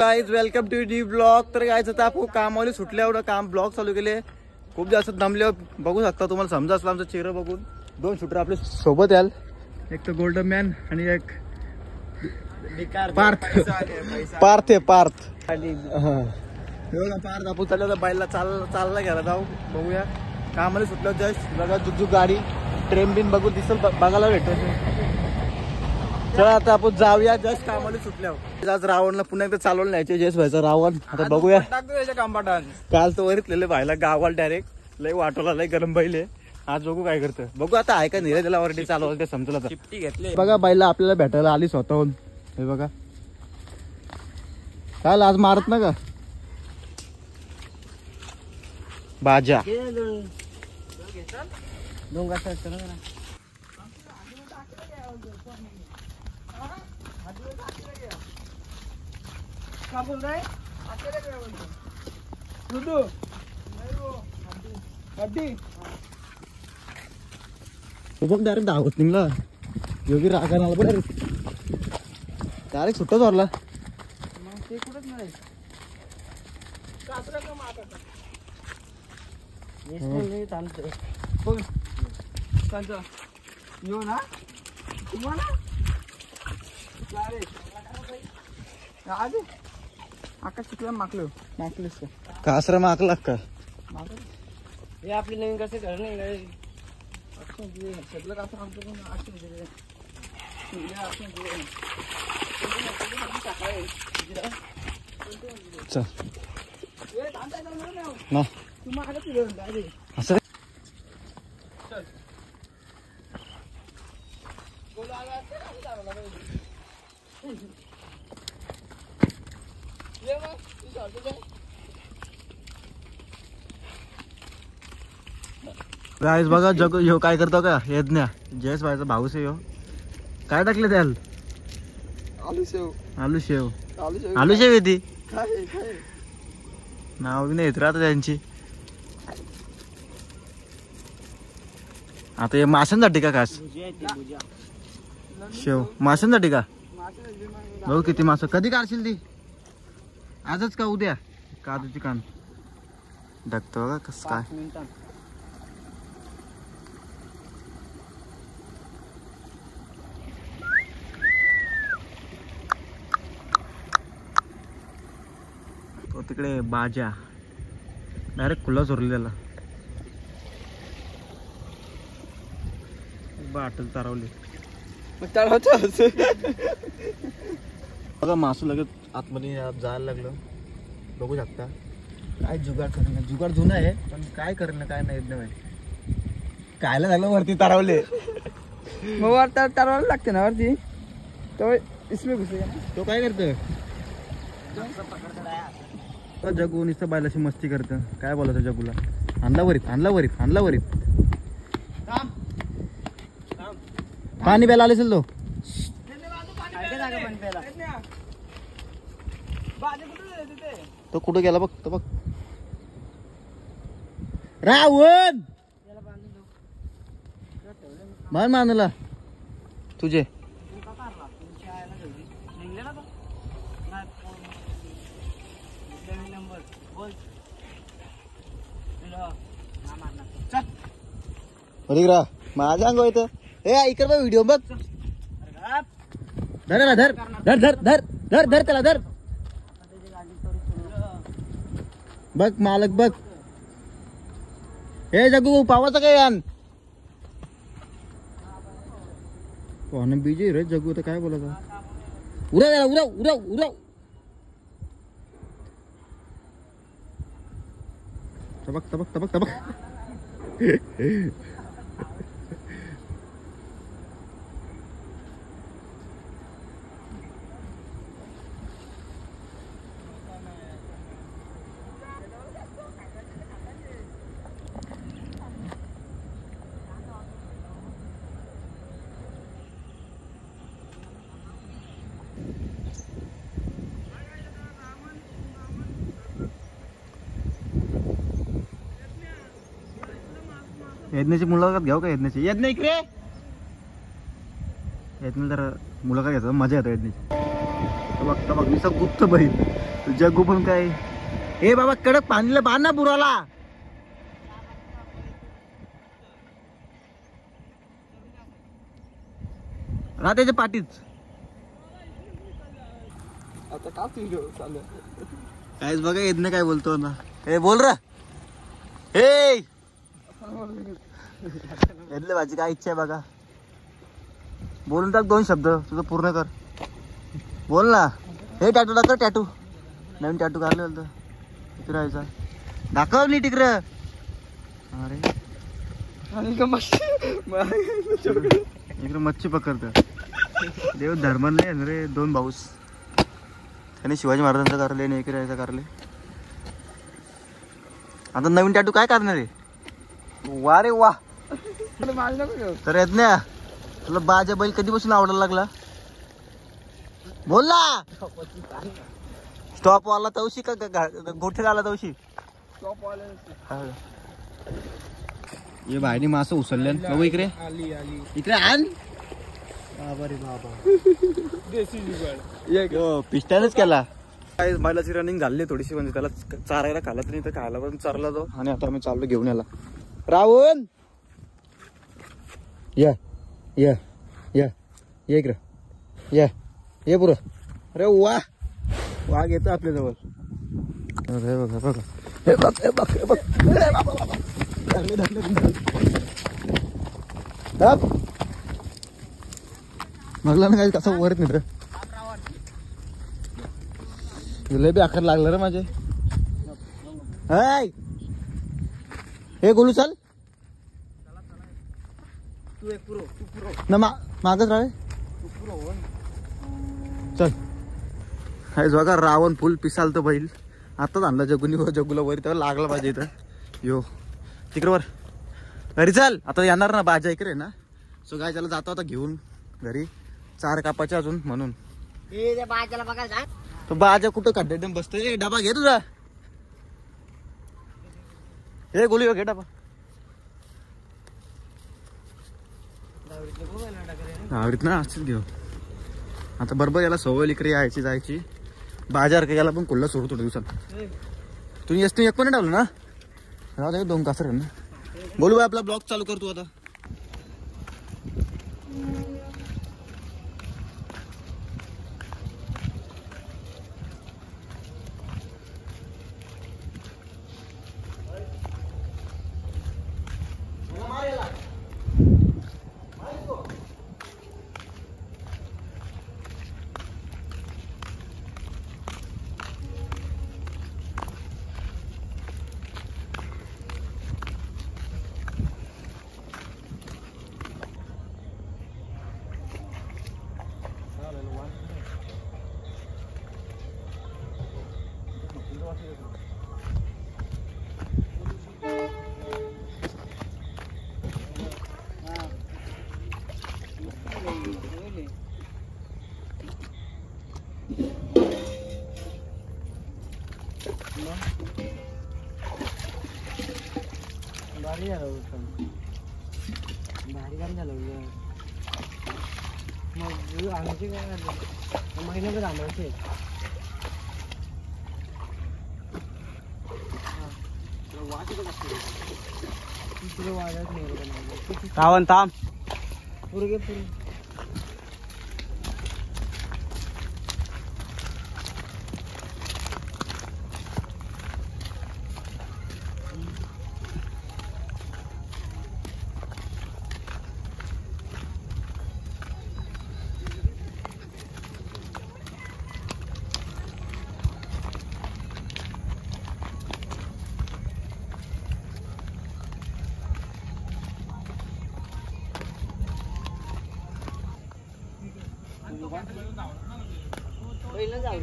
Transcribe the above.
Guys welcome to the blog. तर गायचं तर आपण कामावली सुटल्यावर काम ब्लॉग चालू केले, खूप जास्त दमले बघू शकता, तुम्हाला समजा असला आमचा चेहरा बघून। दोन शूटर आपले सोबत याल, एक तर गोल्डन मॅन आणि एक पार्थ पार्थ आहे पार्थ। पार्थ आपण चालला बाईला चालला घ्यायला जाऊ, बघूया कामाला सुटल्यावर जस्ट बघा जुजू गाडी ट्रेन बिन बघू दिसल बघायला भेटत। चला आता आपण जाऊया जस्ट कामाला सुटल्यावर। आज रावणला पुन्हा एकदा चालवलं न्यायचे जस व्हायचं रावण, आता बघूया काल तो वरीतलेले व्हायला गावाला डायरेक्ट लय वाटवला लय गरम बैले। आज बघू काय करतं, बघू आता आहे का नाही त्याला ऑलरेडी चालवलं ते समजलं आता। चिपटी घेतली बघा बाईला आपल्याला भेटायला आली स्वतःहून, हे बघा काल आज मारत ना का बाजा बघ डायरेक्ट धावत निघला योगी रागाला पण डायरेक्ट सुट्टा धरला। कासरा माकला का हे आपली नवीन कसं घर नाही गाइस बघा जग ह्यो काय करतो का यज्ञ जयस भाईचा भाऊस आहे ह्यो। काय टाकले त्याल आलू शेव आलू शेव आलू शेव येते नाव नाही येत राहत त्यांची। आता हे माशांसाठी का खास शेव माशांसाठी का बघू किती मासा कधी काढशील ती आजच का उद्या काजूची कान ढकतो बघा कस काय तिकडे बाजा डायरेक्ट खुला चोरलेला बाटल चारवली बघा मासू लगेच आतमध्ये जायला लागलं, बघू शकता काय जुगाड करेल जुगाड जुना आहे पण काय करेल ना काय नाही एकदम कायला झालं वरती तारवले मग वर तरवायला लागते ना वरती तो इसमें घुसेगा तो काय करतो जगू नुसतं बायलाशी मस्ती करतं, काय बोलायचं जगूला आणला वरीत आणला वरीत आणला वरीत पाणी प्यायला आले तो तो कुठं गेला बघ तो बघ रावण मान मानला तुझे माझ्या अंग होत हे इकडे बघ व्हिडिओ बघ धर धर धर धर धर धर धर त्याला धर बघ मालक बघ हे जगू पावाचं काय यान कोण बीजे रे जगू तर काय बोलायचं उरा त्याला उरा उरा उरा तबक तबक तबक तबक यज्ञाची मुलाखत घ्याव का यज्ञाची यज्ञ इकडे यज्ञ तर मुलाखत घ्यायचं मजा येते यज्ञाची बघ निसर्ग गुप्त बहीण जग्गू पण काय हे बाबा कडक पाणीला बांध ना बुराला. त्याच्या पाठीच आता का चालू काहीच बघा येत नाही काय बोलतो ना. हे बोल र हे येतले माझी काय इच्छा आहे बघा. बोलून टाक 2 शब्द तुझं पूर्ण कर. बोल ना. हे टॅटू दाखव. टॅटू नवीन टॅटू काढले होतं किती राहायचा दाखव नी टिकर. अरे इकडे मच्छी पकडत देव धर्म नाही रे. 2 भाऊस त्याने शिवाजी महाराजांचा करले नाही इकडे यायचा करले. आता नवीन टॅटू काय करणार आहे. वा रे वा. तर येत ना तुला बाजा बैल कधीपासून आवडायला लागला. बोल ना. स्टॉप वाला तवशी का गोठे आला तवशी. ये बायने मासं उचलले बघू इकडे. इकडे आण पिस्टनच केला. बैलाची रनिंग झाली थोडीशी म्हणजे त्याला चारायला खालाच नाही तर खायला पण चारला तो. आणि आता आम्ही चाललो घेऊन याला. राहुल या या या इकडे या ये पुरं. अरे वा वाघ येतो आपल्या जवळ. अरे बघा बघा हे बघ हे बघ हे बघ. बघला ना काय कसं वरत नाही रे. लय बी आखर लागलं रे माझे. हे गोलू चाल ना मागच राहा. चल हाय बघा रावण फुल पिसालतं बैल. आताच आणला जगुनी. जगूला वर तेव्हा लागला पाहिजे इथं. यो तिकडे वर घरी चाल. आता येणार ना बाजा इकडे ना. सो काय त्याला जातो आता घेऊन घरी. 4 कापाचे अजून म्हणून. तो बाजा कुठं खड्ड्यात बसतोय. डबा घे तुझा. हे गोली घे डबा. आवडीत ना असंच घेऊ. आता बरोबर याला सवय इकडे यायची जायची. बाजार का याला पण खुल्ला सोडू थोड्या दिवसात. तुम्ही एक पण ठेवलं ना. राहू 2 कासर आहे ना. बोलू आपला ब्लॉग चालू करतो आता. भारी काम झालं मग आणायची काय महिन्याभर आणायचे. रावण थांब पुरे पुरे पहिलं जाऊ